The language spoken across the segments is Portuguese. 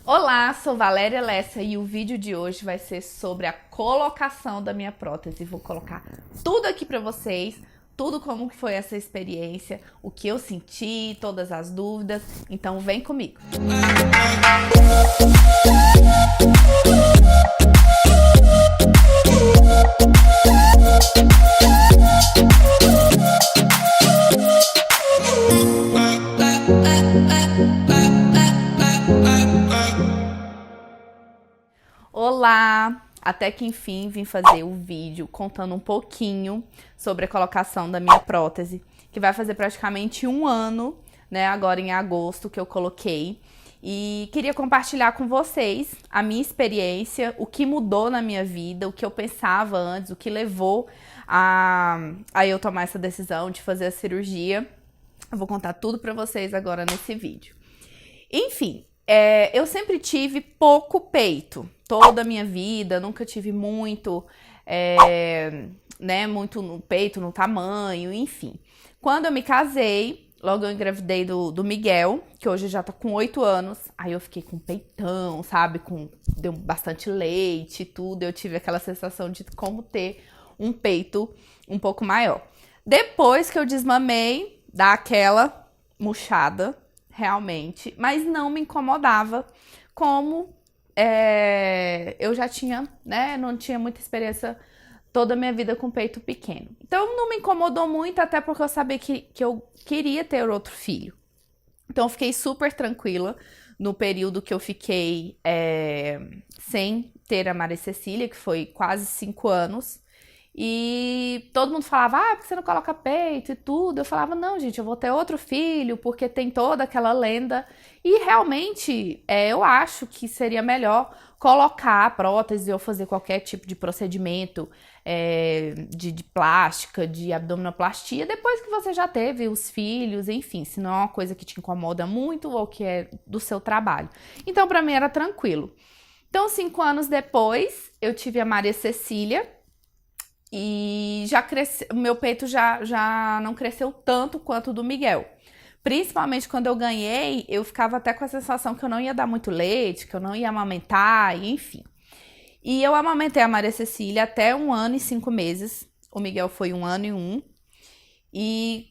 Olá, sou Valéria Lessa e o vídeo de hoje vai ser sobre a colocação da minha prótese. Vou colocar tudo aqui pra vocês, tudo como que foi essa experiência, o que eu senti, todas as dúvidas. Então vem comigo. Olá! Até que enfim vim fazer o vídeo contando um pouquinho sobre a colocação da minha prótese, que vai fazer praticamente um ano, né, agora em agosto que eu coloquei. E queria compartilhar com vocês a minha experiência, o que mudou na minha vida, o que eu pensava antes, o que levou a eu tomar essa decisão de fazer a cirurgia. Eu vou contar tudo pra vocês agora nesse vídeo. Enfim, eu sempre tive pouco peito, toda a minha vida, nunca tive muito, muito no peito, no tamanho, enfim. Quando eu me casei, logo eu engravidei do Miguel, que hoje já tá com 8 anos, aí eu fiquei com peitão, sabe, deu bastante leite e tudo, eu tive aquela sensação de como ter um peito um pouco maior. Depois que eu desmamei, dá aquela murchada, realmente, mas não me incomodava, como eu já tinha, né, não tinha muita experiência toda a minha vida com peito pequeno. Então não me incomodou muito, até porque eu sabia que eu queria ter outro filho. Então eu fiquei super tranquila no período que eu fiquei sem ter a Maria Cecília, que foi quase 5 anos. E todo mundo falava, porque você não coloca peito e tudo. Eu falava, não, gente, eu vou ter outro filho, porque tem toda aquela lenda. E realmente, eu acho que seria melhor colocar a prótese ou fazer qualquer tipo de procedimento de plástica, de abdominoplastia, depois que você já teve os filhos, enfim, se não é uma coisa que te incomoda muito ou que é do seu trabalho. Então, pra mim era tranquilo. Então, 5 anos depois, eu tive a Maria Cecília. E já cresceu, o meu peito já não cresceu tanto quanto o do Miguel. Principalmente quando eu ganhei, eu ficava até com a sensação que eu não ia dar muito leite, que eu não ia amamentar, enfim. E eu amamentei a Maria Cecília até 1 ano e 5 meses. O Miguel foi 1 ano e 1. E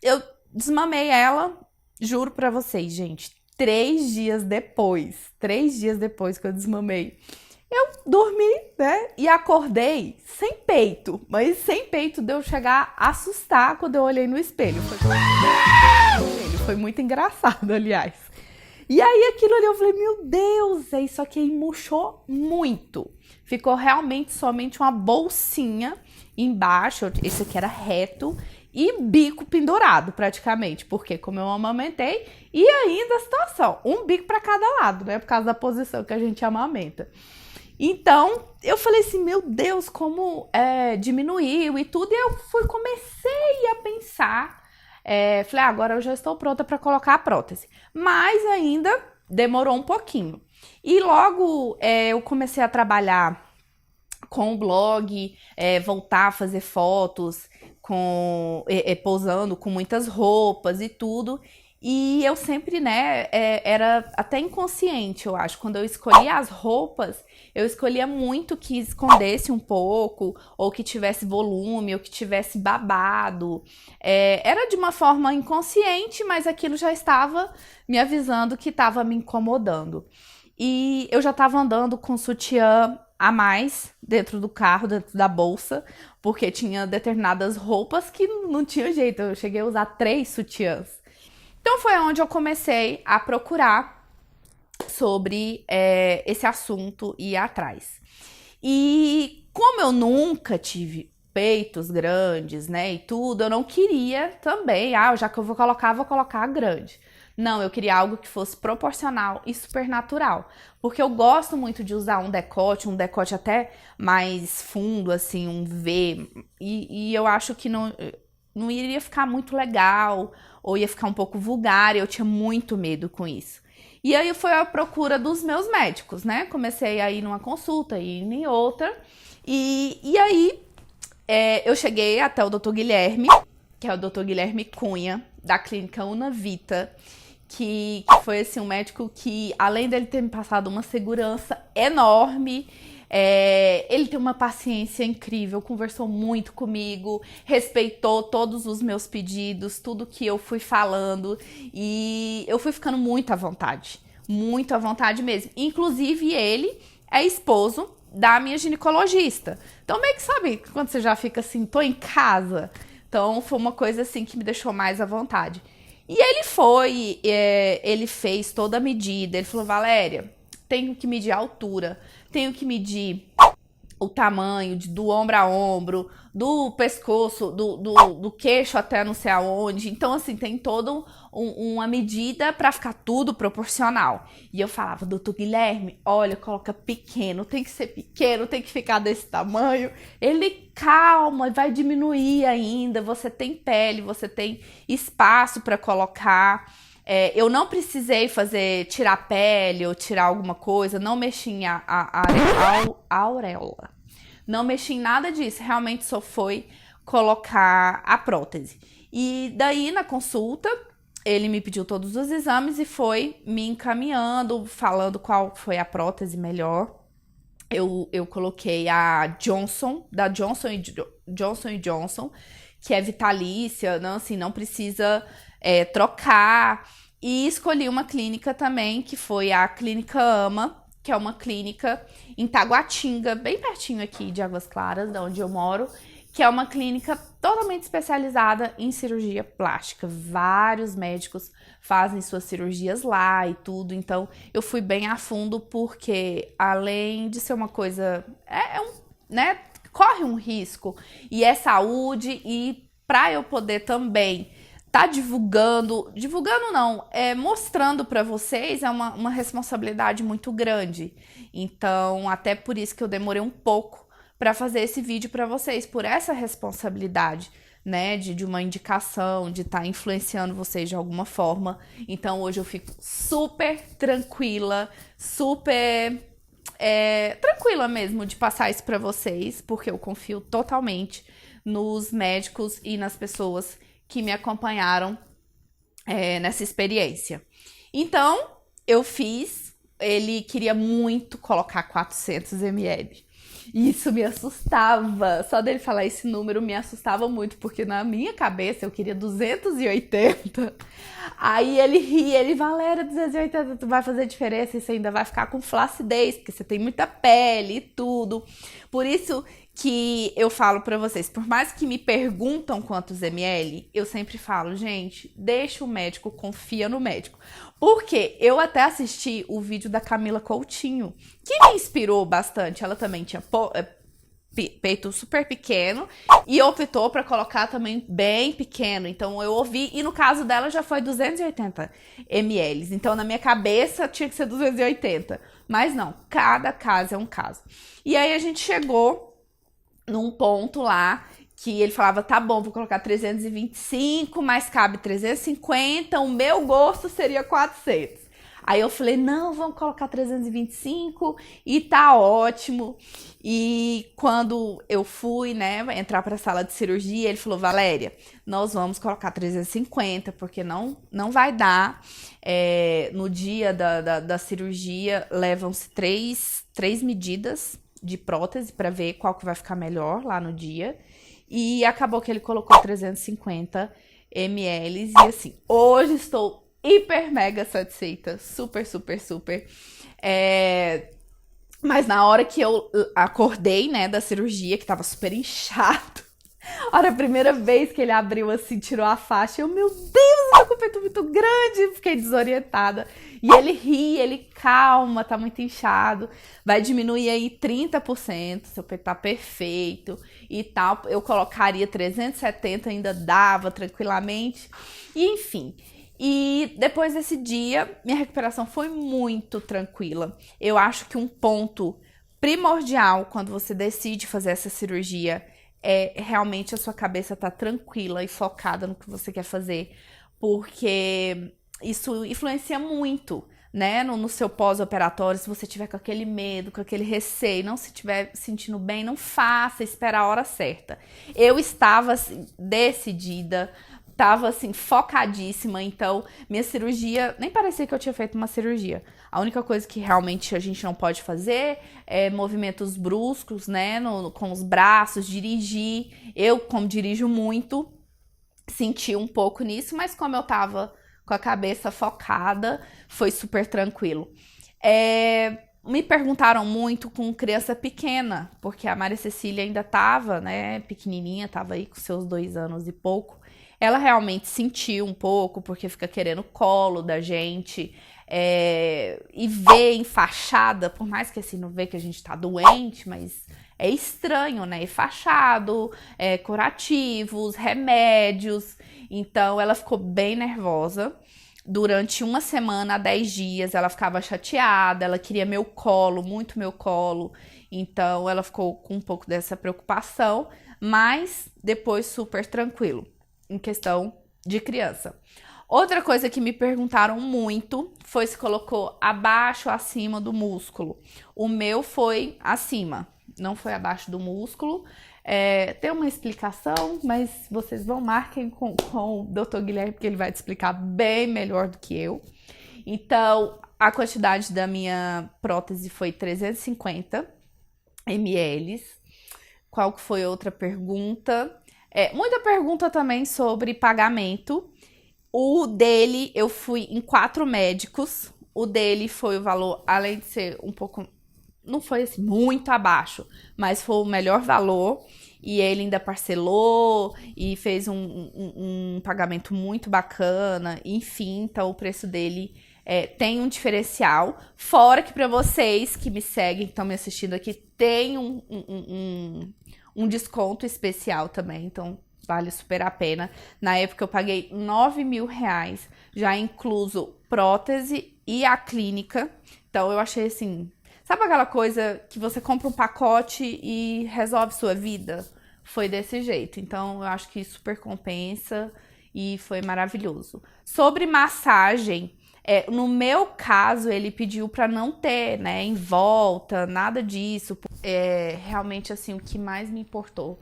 eu desmamei ela, juro pra vocês, gente, 3 dias depois que eu desmamei. Eu dormi, né, e acordei sem peito, mas sem peito de eu chegar a assustar quando eu olhei no espelho. Foi muito engraçado, aliás. E aí aquilo ali eu falei, meu Deus, isso aqui murchou muito. Ficou realmente somente uma bolsinha embaixo, esse aqui era reto, e bico pendurado praticamente, porque como eu amamentei, e ainda a situação, um bico para cada lado, né, por causa da posição que a gente amamenta. Então, eu falei assim, meu Deus, como diminuiu e tudo. E eu comecei a pensar, falei, agora eu já estou pronta para colocar a prótese. Mas ainda demorou um pouquinho. E logo eu comecei a trabalhar com o blog, voltar a fazer fotos, posando com muitas roupas e tudo. E eu sempre, né, era até inconsciente, eu acho. Quando eu escolhia as roupas, eu escolhia muito que escondesse um pouco, ou que tivesse volume, ou que tivesse babado. Era de uma forma inconsciente, mas aquilo já estava me avisando que estava me incomodando. E eu já estava andando com sutiã a mais dentro do carro, dentro da bolsa, porque tinha determinadas roupas que não tinha jeito. Eu cheguei a usar 3 sutiãs. Então foi onde eu comecei a procurar sobre esse assunto e ir atrás. E como eu nunca tive peitos grandes, né, e tudo, eu não queria também, já que eu vou colocar grande. Não, eu queria algo que fosse proporcional e super natural. Porque eu gosto muito de usar um decote até mais fundo, assim, um V. E eu acho que não iria ficar muito legal, ou ia ficar um pouco vulgar, e eu tinha muito medo com isso. E aí foi a procura dos meus médicos, né? Comecei a ir numa consulta, ir em outra, e aí eu cheguei até o Dr. Guilherme, que é o Dr. Guilherme Cunha, da clínica Una Vita, que foi assim, um médico que, além dele ter me passado uma segurança enorme, ele tem uma paciência incrível, conversou muito comigo, respeitou todos os meus pedidos, tudo que eu fui falando, e eu fui ficando muito à vontade mesmo. Inclusive, ele é esposo da minha ginecologista. Então, meio que sabe, quando você já fica assim, tô em casa. Então, foi uma coisa assim que me deixou mais à vontade. E ele fez toda a medida. Ele falou, Valéria, tenho que medir a altura, tenho que medir o tamanho do ombro a ombro, do pescoço, do queixo até não sei aonde. Então, assim, tem toda uma medida para ficar tudo proporcional. E eu falava, doutor Guilherme, olha, coloca pequeno, tem que ser pequeno, tem que ficar desse tamanho. Ele, calma, vai diminuir ainda, você tem pele, você tem espaço para colocar. Eu não precisei tirar pele ou tirar alguma coisa, não mexi em auréola. Não mexi em nada disso, realmente só foi colocar a prótese. E daí, na consulta, ele me pediu todos os exames e foi me encaminhando, falando qual foi a prótese melhor. Eu coloquei a Johnson, da Johnson Johnson, que é vitalícia, não, assim, não precisa trocar. E escolhi uma clínica também, que foi a Clínica Ama, que é uma clínica em Taguatinga, bem pertinho aqui de Águas Claras, de onde eu moro, que é uma clínica totalmente especializada em cirurgia plástica. Vários médicos fazem suas cirurgias lá e tudo, então eu fui bem a fundo porque, além de ser uma coisa, né, corre um risco e é saúde, e para eu poder também divulgando não, mostrando para vocês é uma responsabilidade muito grande. Então, até por isso que eu demorei um pouco para fazer esse vídeo para vocês, por essa responsabilidade, né, de uma indicação, de estar influenciando vocês de alguma forma. Então, hoje eu fico super tranquila, tranquila mesmo de passar isso para vocês, porque eu confio totalmente nos médicos e nas pessoas que me acompanharam nessa experiência. Então, eu fiz, ele queria muito colocar 400 ml. E isso me assustava, só dele falar esse número me assustava muito, porque na minha cabeça eu queria 280. Aí ele ria, Valéria, 280, tu vai fazer diferença, isso ainda vai ficar com flacidez, porque você tem muita pele e tudo. Por isso que eu falo pra vocês, por mais que me perguntam quantos ml, eu sempre falo, gente, deixa o médico, confia no médico. Porque eu até assisti o vídeo da Camila Coutinho, que me inspirou bastante. Ela também tinha peito super pequeno e optou para colocar também bem pequeno. Então eu ouvi, e no caso dela já foi 280 ml. Então na minha cabeça tinha que ser 280. Mas não, cada caso é um caso. E aí a gente chegou num ponto lá que ele falava, tá bom, vou colocar 325, mas cabe 350, o meu gosto seria 400. Aí eu falei, não, vamos colocar 325 e tá ótimo. E quando eu fui, né, entrar para a sala de cirurgia, ele falou, Valéria, nós vamos colocar 350, porque não vai dar. No dia da cirurgia, levam-se três medidas de prótese para ver qual que vai ficar melhor lá no dia. E acabou que ele colocou 350 ml. E assim, hoje estou hiper mega satisfeita. Super, super, super. Mas na hora que eu acordei, né, da cirurgia, que tava super inchado. A primeira vez que ele abriu assim, tirou a faixa, eu, meu Deus, eu tô com o peito muito grande, fiquei desorientada. E ele ri, ele, calma, tá muito inchado, vai diminuir aí 30%, seu peito tá perfeito e tal. Eu colocaria 370, ainda dava tranquilamente, e enfim. E depois desse dia, minha recuperação foi muito tranquila. Eu acho que um ponto primordial quando você decide fazer essa cirurgia realmente a sua cabeça tá tranquila e focada no que você quer fazer, porque isso influencia muito, né, no seu pós-operatório. Se você tiver com aquele medo, com aquele receio, não se estiver sentindo bem, não faça, espera a hora certa. Eu estava assim, decidida, tava assim, focadíssima, então minha cirurgia, nem parecia que eu tinha feito uma cirurgia. A única coisa que realmente a gente não pode fazer é movimentos bruscos, né, com os braços, dirigir. Eu, como dirijo muito, senti um pouco nisso, mas como eu tava com a cabeça focada, foi super tranquilo. Me perguntaram muito com criança pequena, porque a Maria Cecília ainda tava, né, pequenininha, tava aí com seus 2 anos e pouco. Ela realmente sentiu um pouco, porque fica querendo colo da gente, e ver enfaixada, por mais que assim não vê que a gente tá doente, mas é estranho, né? Enfaixado, curativos, remédios. Então ela ficou bem nervosa. Durante 1 semana a 10 dias ela ficava chateada, ela queria meu colo, muito meu colo. Então ela ficou com um pouco dessa preocupação, mas depois super tranquilo, em questão de criança. Outra coisa que me perguntaram muito foi se colocou abaixo ou acima do músculo. O meu foi acima, não foi abaixo do músculo. Tem uma explicação, mas vocês marquem com o Dr. Guilherme, porque ele vai te explicar bem melhor do que eu. Então, a quantidade da minha prótese foi 350 ml. Qual que foi outra pergunta? Muita pergunta também sobre pagamento. O dele, eu fui em 4 médicos. O dele foi o valor, além de ser um pouco... Não foi assim, muito abaixo, mas foi o melhor valor. E ele ainda parcelou e fez um pagamento muito bacana. Enfim, então o preço dele tem um diferencial. Fora que para vocês que me seguem, que estão me assistindo aqui, tem um desconto especial também. Então vale super a pena. Na época eu paguei R$9.000, já incluso prótese e a clínica. Então eu achei assim... Sabe aquela coisa que você compra um pacote e resolve sua vida? Foi desse jeito. Então, eu acho que super compensa e foi maravilhoso. Sobre massagem, no meu caso, ele pediu para não ter, né, em volta, nada disso. Realmente, assim, o que mais me importou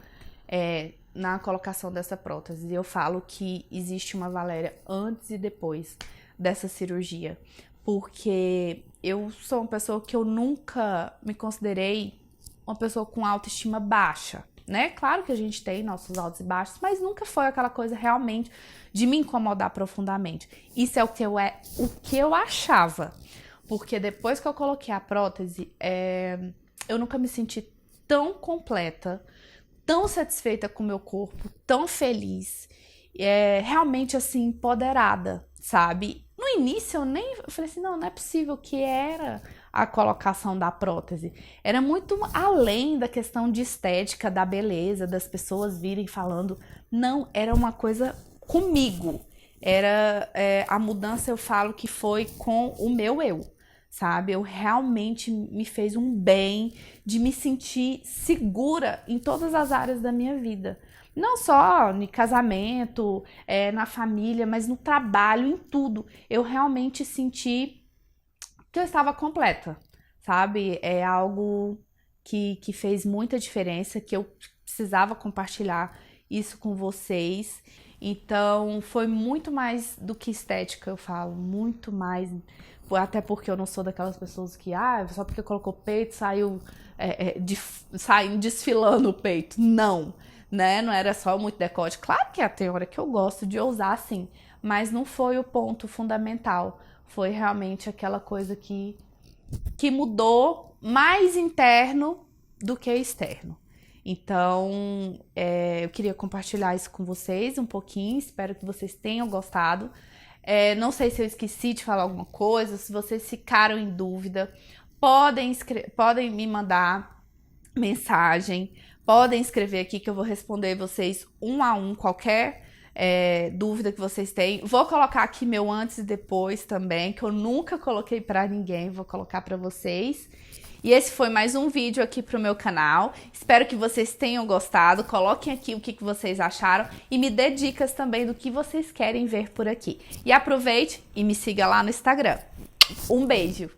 na colocação dessa prótese. Eu falo que existe uma Valéria antes e depois dessa cirurgia. Porque eu sou uma pessoa que eu nunca me considerei uma pessoa com autoestima baixa, né? Claro que a gente tem nossos altos e baixos, mas nunca foi aquela coisa realmente de me incomodar profundamente. Isso é o que eu achava. Porque depois que eu coloquei a prótese, eu nunca me senti tão completa, tão satisfeita com o meu corpo, tão feliz, realmente assim, empoderada, sabe? No início eu falei assim, não é possível que era a colocação da prótese. Era muito além da questão de estética, da beleza, das pessoas virem falando. Não, era uma coisa comigo. Era a mudança, eu falo que foi com o meu eu, sabe? Eu realmente me fez um bem de me sentir segura em todas as áreas da minha vida. Não só no casamento, na família, mas no trabalho, em tudo. Eu realmente senti que eu estava completa, sabe? É algo que fez muita diferença, que eu precisava compartilhar isso com vocês. Então, foi muito mais do que estética, eu falo. Muito mais. Até porque eu não sou daquelas pessoas que, só porque colocou peito, saiu desfilando o peito. Não. Né? Não era só muito decote. Claro que tem hora que eu gosto de ousar, assim, mas não foi o ponto fundamental. Foi realmente aquela coisa que mudou mais interno do que externo. Então, eu queria compartilhar isso com vocês um pouquinho. Espero que vocês tenham gostado. Não sei se eu esqueci de falar alguma coisa. Se vocês ficaram em dúvida, podem me mandar mensagem. Podem escrever aqui que eu vou responder vocês um a um, qualquer dúvida que vocês têm. Vou colocar aqui meu antes e depois também, que eu nunca coloquei pra ninguém, vou colocar pra vocês. E esse foi mais um vídeo aqui pro meu canal. Espero que vocês tenham gostado. Coloquem aqui o que vocês acharam e me dê dicas também do que vocês querem ver por aqui. E aproveite e me siga lá no Instagram. Um beijo!